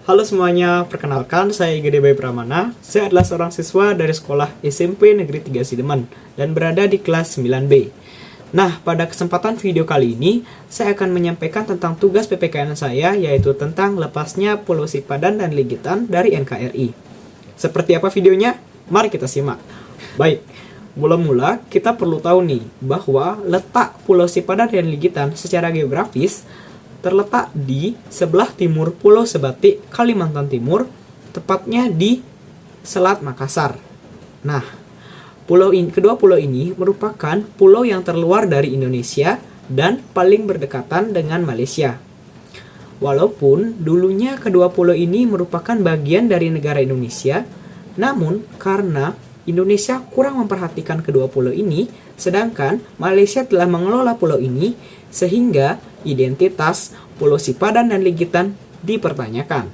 Halo semuanya, perkenalkan saya Gede Bayi Pramana. Saya adalah seorang siswa dari sekolah SMP Negeri 3 Sidemen dan berada di kelas 9B. Nah, pada kesempatan video kali ini, saya akan menyampaikan tentang tugas PPKN saya, yaitu tentang lepasnya Pulau Sipadan dan Ligitan dari NKRI. Seperti apa videonya? Mari kita simak. Baik, mula-mula kita perlu tahu nih, bahwa letak Pulau Sipadan dan Ligitan secara geografis terletak di sebelah timur Pulau Sebatik, Kalimantan Timur, tepatnya di Selat Makassar. Nah, kedua pulau ini merupakan pulau yang terluar dari Indonesia dan paling berdekatan dengan Malaysia. Walaupun dulunya kedua pulau ini merupakan bagian dari negara Indonesia, namun karena Indonesia kurang memperhatikan kedua pulau ini, sedangkan Malaysia telah mengelola pulau ini, sehingga identitas Pulau Sipadan dan Ligitan dipertanyakan.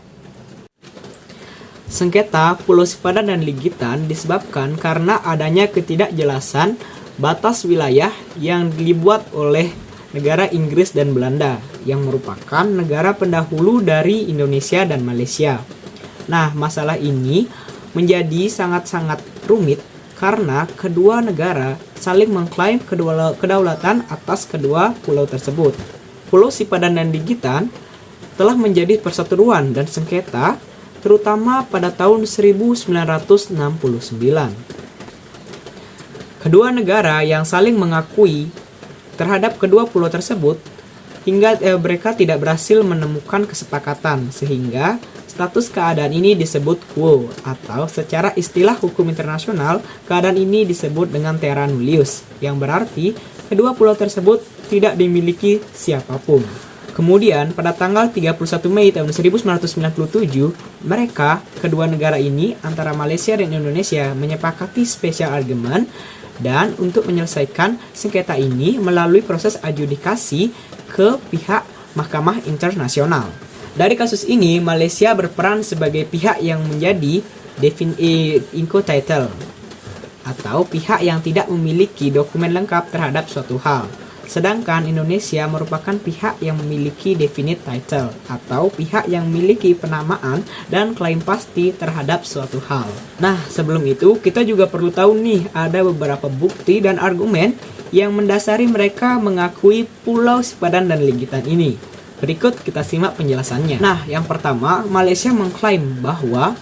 Sengketa Pulau Sipadan dan Ligitan disebabkan karena adanya ketidakjelasan batas wilayah yang dibuat oleh negara Inggris dan Belanda, yang merupakan negara pendahulu dari Indonesia dan Malaysia. Nah, masalah ini menjadi sangat-sangat rumit karena kedua negara saling mengklaim kedaulatan atas kedua pulau tersebut. Pulau Sipadan dan Ligitan telah menjadi perseteruan dan sengketa terutama pada tahun 1969. Kedua negara yang saling mengakui terhadap kedua pulau tersebut hingga mereka tidak berhasil menemukan kesepakatan, sehingga status keadaan ini disebut quo, atau secara istilah hukum internasional keadaan ini disebut dengan terra nullius, yang berarti kedua pulau tersebut tidak dimiliki siapapun. Kemudian pada tanggal 31 Mei tahun 1997, kedua negara ini antara Malaysia dan Indonesia menyepakati special argument dan untuk menyelesaikan sengketa ini melalui proses adjudikasi ke pihak Mahkamah Internasional. Dari kasus ini, Malaysia berperan sebagai pihak yang menjadi inco title, atau pihak yang tidak memiliki dokumen lengkap terhadap suatu hal. Sedangkan Indonesia merupakan pihak yang memiliki definite title, atau pihak yang memiliki penamaan dan klaim pasti terhadap suatu hal. Nah, sebelum itu kita juga perlu tahu nih, ada beberapa bukti dan argumen yang mendasari mereka mengakui Pulau Sipadan dan Ligitan ini. Berikut kita simak penjelasannya. Nah, yang pertama, Malaysia mengklaim bahwa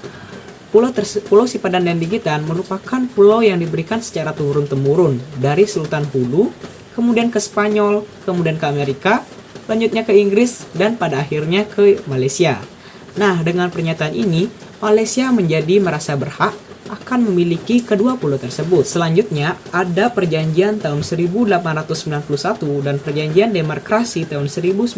Pulau Sipadan dan Ligitan merupakan pulau yang diberikan secara turun-temurun dari Sultan Hulu, kemudian ke Spanyol, kemudian ke Amerika, lanjutnya ke Inggris, dan pada akhirnya ke Malaysia. Nah, dengan pernyataan ini, Malaysia menjadi merasa berhak akan memiliki kedua pulau tersebut. Selanjutnya, ada perjanjian tahun 1891 dan perjanjian demokrasi tahun 1915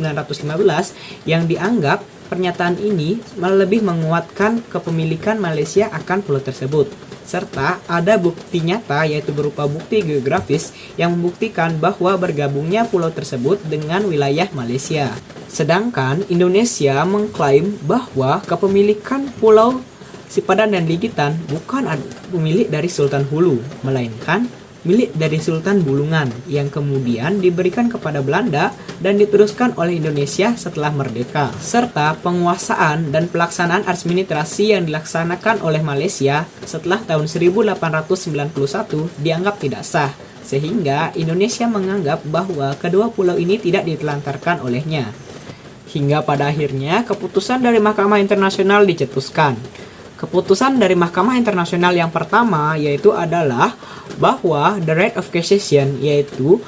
yang dianggap pernyataan ini lebih menguatkan kepemilikan Malaysia akan pulau tersebut. Serta ada bukti nyata, yaitu berupa bukti geografis yang membuktikan bahwa bergabungnya pulau tersebut dengan wilayah Malaysia. Sedangkan Indonesia mengklaim bahwa kepemilikan Pulau Sipadan dan Ligitan bukan milik dari Sultan Hulu, melainkan milik dari Sultan Bulungan yang kemudian diberikan kepada Belanda dan diteruskan oleh Indonesia setelah merdeka. Serta penguasaan dan pelaksanaan administrasi yang dilaksanakan oleh Malaysia setelah tahun 1891 dianggap tidak sah, sehingga Indonesia menganggap bahwa kedua pulau ini tidak ditelantarkan olehnya. Hingga pada akhirnya keputusan dari Mahkamah Internasional dicetuskan. Keputusan dari Mahkamah Internasional yang pertama yaitu adalah bahwa the right of cassation, yaitu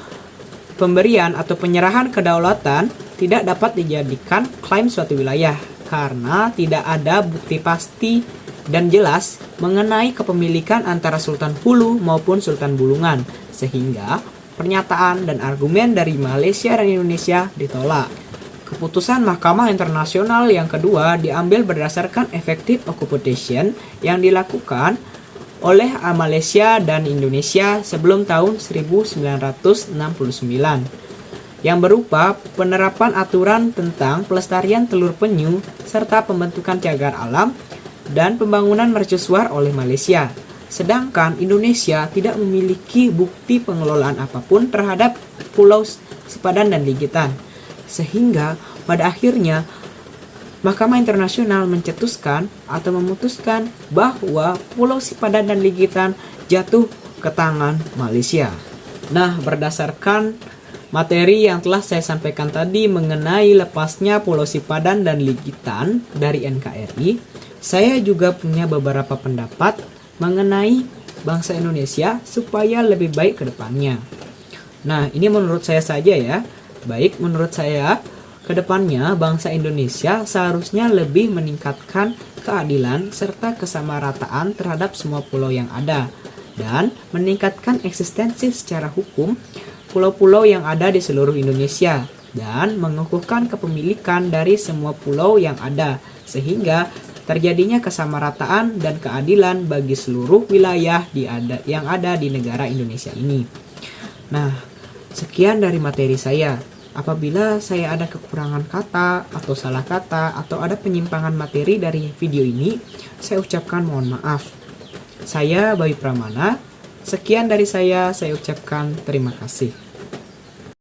pemberian atau penyerahan kedaulatan, tidak dapat dijadikan klaim suatu wilayah karena tidak ada bukti pasti dan jelas mengenai kepemilikan antara Sultan Hulu maupun Sultan Bulungan, sehingga pernyataan dan argumen dari Malaysia dan Indonesia ditolak. Keputusan Mahkamah Internasional yang kedua diambil berdasarkan effective occupation yang dilakukan oleh Malaysia dan Indonesia sebelum tahun 1969, yang berupa penerapan aturan tentang pelestarian telur penyu serta pembentukan cagar alam dan pembangunan mercusuar oleh Malaysia. Sedangkan Indonesia tidak memiliki bukti pengelolaan apapun terhadap Pulau Sipadan dan Ligitan. Sehingga pada akhirnya Mahkamah Internasional mencetuskan atau memutuskan bahwa Pulau Sipadan dan Ligitan jatuh ke tangan Malaysia. Nah, berdasarkan materi yang telah saya sampaikan tadi mengenai lepasnya Pulau Sipadan dan Ligitan dari NKRI, saya juga punya beberapa pendapat mengenai bangsa Indonesia supaya lebih baik ke depannya. Nah, ini menurut saya saja ya. Baik, menurut saya kedepannya bangsa Indonesia seharusnya lebih meningkatkan keadilan serta kesamarataan terhadap semua pulau yang ada dan meningkatkan eksistensi secara hukum pulau-pulau yang ada di seluruh Indonesia dan mengukuhkan kepemilikan dari semua pulau yang ada sehingga terjadinya kesamarataan dan keadilan bagi seluruh wilayah yang ada di negara Indonesia ini. Nah, sekian dari materi saya. Apabila saya ada kekurangan kata atau salah kata atau ada penyimpangan materi dari video ini, saya ucapkan mohon maaf. Saya Bayu Pramana. Sekian dari saya ucapkan terima kasih.